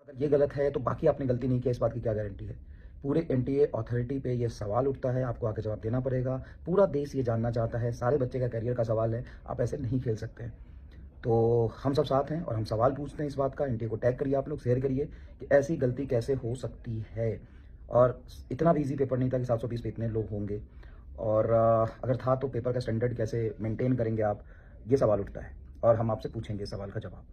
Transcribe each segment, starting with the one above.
अगर ये गलत है तो बाकी आपने गलती नहीं किया, इस बात की क्या गारंटी है? पूरे एनटीए अथॉरिटी पे ये सवाल उठता है, आपको आके जवाब देना पड़ेगा। पूरा देश ये जानना चाहता है, सारे बच्चे का करियर का सवाल है, आप ऐसे नहीं खेल सकते हैं। तो हम सब साथ हैं और हम सवाल पूछते हैं इस बात का। एनटीए को टैग करिए, आप लोग शेयर करिए कि ऐसी गलती कैसे हो सकती है। और इतना भी ईजी पेपर नहीं था कि 720 पे इतने लोग होंगे, और अगर था तो पेपर का स्टैंडर्ड कैसे मेंटेन करेंगे आप, ये सवाल उठता है और हम आपसे पूछेंगे इस सवाल का जवाब,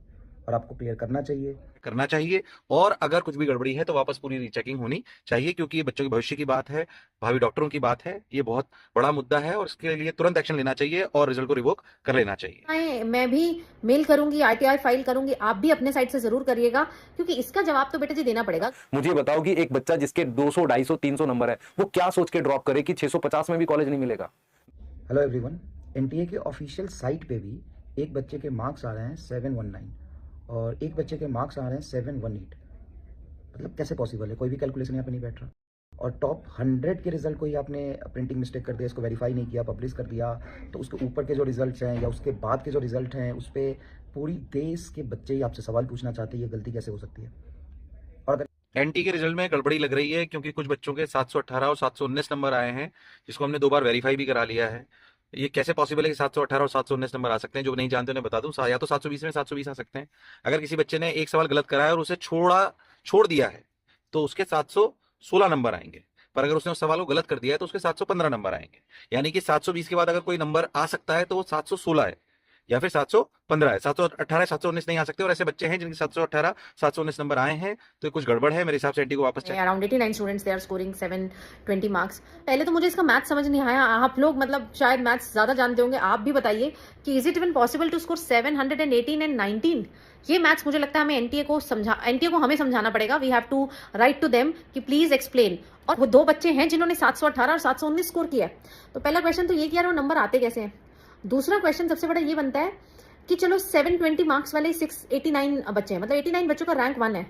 और आपको क्लियर करना चाहिए। और अगर कुछ भी गड़बड़ी है तो वापस पूरी रीचेकिंग होनी चाहिए, क्योंकि ये बच्चों के भविष्य की बात है, भावी डॉक्टरों की बात है। ये बहुत बड़ा मुद्दा है और इसके लिए तुरंत एक्शन लेना चाहिए और रिजल्ट को रिवोक कर लेना चाहिए। मैं भी मेल करूंगी, आरटीआई फाइल करूंगी, आप भी अपने साइड से जरूर करिएगा, क्योंकि इसका जवाब तो बेटा जी देना पड़ेगा। मुझे बताओ कि एक बच्चा जिसके 200, 250, 300 नंबर है, वो क्या सोच के ड्रॉप करे कि 650 में भी कॉलेज नहीं मिलेगा। हेलो एवरीवन, एनटीए के ऑफिशियल साइट पे भी एक बच्चे के मार्क्स आ रहे हैं 719 और एक बच्चे के मार्क्स आ रहे हैं 718। मतलब कैसे पॉसिबल है? कोई भी कैलकुलेशन यहाँ पे नहीं बैठ रहा। और टॉप 100 के रिजल्ट को ही आपने प्रिंटिंग मिस्टेक कर दिया, इसको वेरीफाई नहीं किया, पब्लिश कर दिया। तो उसके ऊपर के जो रिजल्ट्स हैं या उसके बाद के जो रिजल्ट हैं, उस पर पूरी देश के बच्चे ही आपसे सवाल पूछना चाहते हैं, ये गलती कैसे हो सकती है? और अगर एनटी के रिजल्ट में गड़बड़ी लग रही है, क्योंकि कुछ बच्चों के 718 और 719 नंबर आए हैं, जिसको हमने 2 बार वेरीफाई भी करा लिया है। ये कैसे पॉसिबल है कि 718 और 719 नंबर आ सकते हैं? जो नहीं जानते उन्हें बता दूं, या तो 720 में 720 आ सकते हैं। अगर किसी बच्चे ने एक सवाल गलत कराया और उसे छोड़ दिया है, तो उसके 716 नंबर आएंगे। पर अगर उसने उस सवाल को गलत कर दिया है तो उसके 715 नंबर आएंगे। यानी कि 720 के बाद अगर कोई नंबर आ सकता है तो वो 716 है या फिर 715 है। 718, 719 नहीं आ सकते। और ऐसे बच्चे हैं जिनके 718, 719 नंबर आए हैं, तो कुछ गड़बड़ है। मेरे हिसाब से एनटी को वापस चाहिए। Around 89 students they are scoring 720 marks. पहले तो मुझे इसका मैथ समझ नहीं आया। आप लोग मतलब शायद मैथ्स ज्यादा जानते होंगे, आप भी बताइए कि is it even possible to score 718 and 19? ये मैथ्स मुझे लगता है हमें एनटीए को हमें समझाना पड़ेगा। We have to write to them कि प्लीज एक्सप्लेन। और वो 2 बच्चे हैं जिन्होंने 718 और 719 स्कोर किया है। तो पहला क्वेश्चन तो ये कि यार वो नंबर आते कैसे हैं। दूसरा क्वेश्चन सबसे बड़ा ये बनता है कि चलो 720 मार्क्स वाले 689 बच्चे हैं, मतलब 89 बच्चों का रैंक 1 है।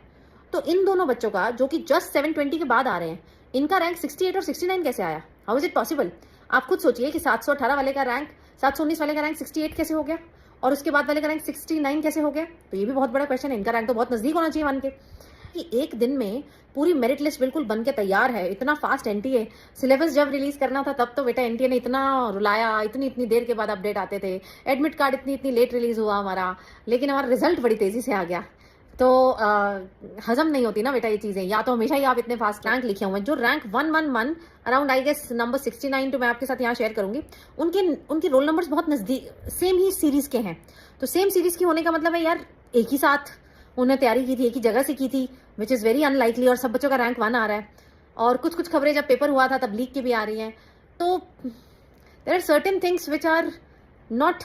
तो इन दोनों बच्चों का जो कि जस्ट 720 के बाद आ रहे हैं, इनका रैंक 68 और 69 कैसे आया? How is it possible? आप खुद सोचिए कि 718 वाले का रैंक, 719 वाले का रैंक 68 कैसे हो गया, और उसके बाद वाले का रैंक 69 कैसे हो गया? तो ये भी बहुत बड़ा क्वेश्चन है। इनका रैंक तो बहुत नजदीक होना चाहिए 1 के। कि एक दिन में पूरी मेरिट लिस्ट बिल्कुल बन के तैयार है, इतना फास्ट एनटीए। सिलेबस जब रिलीज करना था तब तो बेटा एनटीए ने इतना रुलाया, इतनी इतनी देर के बाद अपडेट आते थे। एडमिट कार्ड इतनी इतनी लेट रिलीज हुआ हमारा, लेकिन हमारा रिजल्ट बड़ी तेजी से आ गया। तो हजम नहीं होती ना बेटा ये चीजें। या तो हमेशा ही आप इतने फास्ट रैंक लिखे हुए हैं। जो rank 111 around I guess number 69 तो मैं आपके साथ यहाँ शेयर करूंगी, उनके रोल नंबर्स बहुत नजदीक सेम ही सीरीज के हैं। तो सेम सीरीज की होने का मतलब है यार एक ही साथ उन्हें तैयारी की थी, एक ही जगह से की थी, विच इज़ वेरी अनलाइकली। और सब बच्चों का रैंक 1 आ रहा है। और कुछ कुछ खबरें जब पेपर हुआ था तब लीक की भी आ रही हैं। तो there are certain things which are not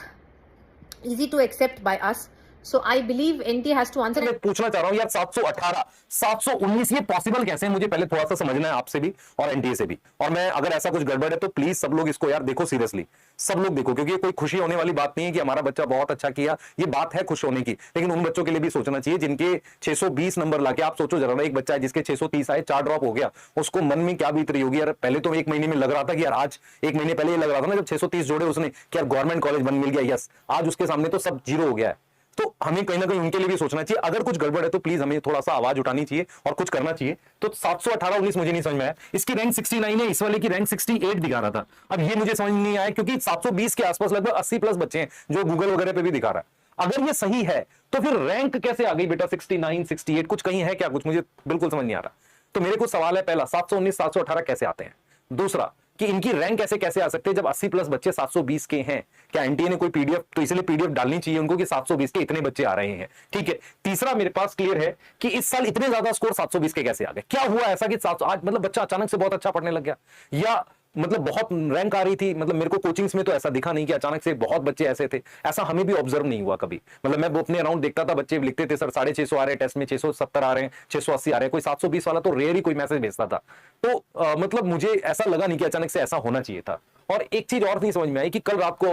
easy to accept by us. So I believe NTA has to answer. मैं पूछना चाह रहा हूं यार, 718, 719 ये पॉसिबल कैसे है? मुझे पहले थोड़ा सा समझना है आपसे भी और एनटीए से भी। और मैं अगर ऐसा कुछ गड़बड़ है तो प्लीज सब लोग इसको यार देखो सीरियसली, सब लोग देखो, क्योंकि ये कोई खुशी होने वाली बात नहीं है कि हमारा बच्चा बहुत अच्छा किया। ये बात है खुश होने की, लेकिन उन बच्चों के लिए भी सोचना चाहिए जिनके 620 नंबर लाके, आप सोचो जरा ना, एक बच्चा है जिसके 630 आए, 4 ड्रॉप हो गया, उसको मन में क्या बीत रही होगी यार। पहले तो 1 महीने में लग रहा था कि यार आज, 1 महीने पहले ये लग रहा था ना जब 630 जोड़े उसने कि यार गवर्नमेंट कॉलेज बन मिल गया, यस। आज उसके सामने तो सब जीरो हो गया है। तो हमें कहीं ना कहीं उनके लिए भी सोचना चाहिए। अगर कुछ गड़बड़ है तो प्लीज हमें थोड़ा सा आवाज उठानी चाहिए और कुछ करना चाहिए। तो 718, 19 मुझे नहीं समझ में आया। इसकी रैंक 69 है, इस वाले की रैंक 68 दिखा रहा था। अब ये मुझे समझ नहीं आया, क्योंकि 720 के आसपास लगभग 80 प्लस बच्चे हैं जो गूगल वगैरह पे भी दिखा रहा है। अगर ये सही है तो फिर रैंक कैसे आ गई बेटा 69, 68? कुछ कहीं है क्या? कुछ मुझे बिल्कुल समझ नहीं आ रहा। तो मेरे कुछ सवाल है। पहला, 719, 718 कैसे आते हैं? दूसरा, कि इनकी रैंक कैसे आ सकते हैं जब 80 प्लस बच्चे 720 के हैं? क्या एनटीए ने कोई पीडीएफ, तो इसलिए पीडीएफ डालनी चाहिए उनको कि 720 के इतने बच्चे आ रहे हैं, ठीक है। तीसरा मेरे पास क्लियर है कि इस साल इतने ज्यादा स्कोर 720 के कैसे आ गए? क्या हुआ ऐसा कि 700 आज मतलब बच्चा अचानक से बहुत अच्छा पढ़ने लग गया, या मतलब बहुत रैंक आ रही थी? मतलब मेरे को कोचिंग्स में तो ऐसा दिखा नहीं कि अचानक से बहुत बच्चे ऐसे थे। ऐसा हमें भी ऑब्जर्व नहीं हुआ कभी। मतलब मैं अपने अराउंड देखता था, बच्चे लिखते थे सर 650 आ रहे हैं टेस्ट में, 670 आ रहे हैं, 680 आ रहे हैं, कोई 720 वाला तो रेयर ही कोई मैसेज भेजता था। तो मतलब मुझे ऐसा लगा नहीं कि अचानक से ऐसा होना चाहिए था। और एक चीज और नहीं समझ में आई कि कल रात को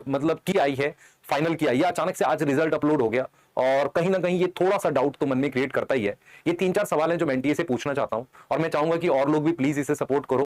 मतलब की आई है, फाइनल की आई है, अचानक से आज रिजल्ट अपलोड हो गया, और कहीं ना कहीं ये थोड़ा सा डाउट तो मन में क्रिएट करता ही है। ये 3-4 सवाल हैं जो मैं एनटीए से पूछना चाहता हूं, और मैं चाहूंगा कि और लोग भी प्लीज इसे सपोर्ट करो।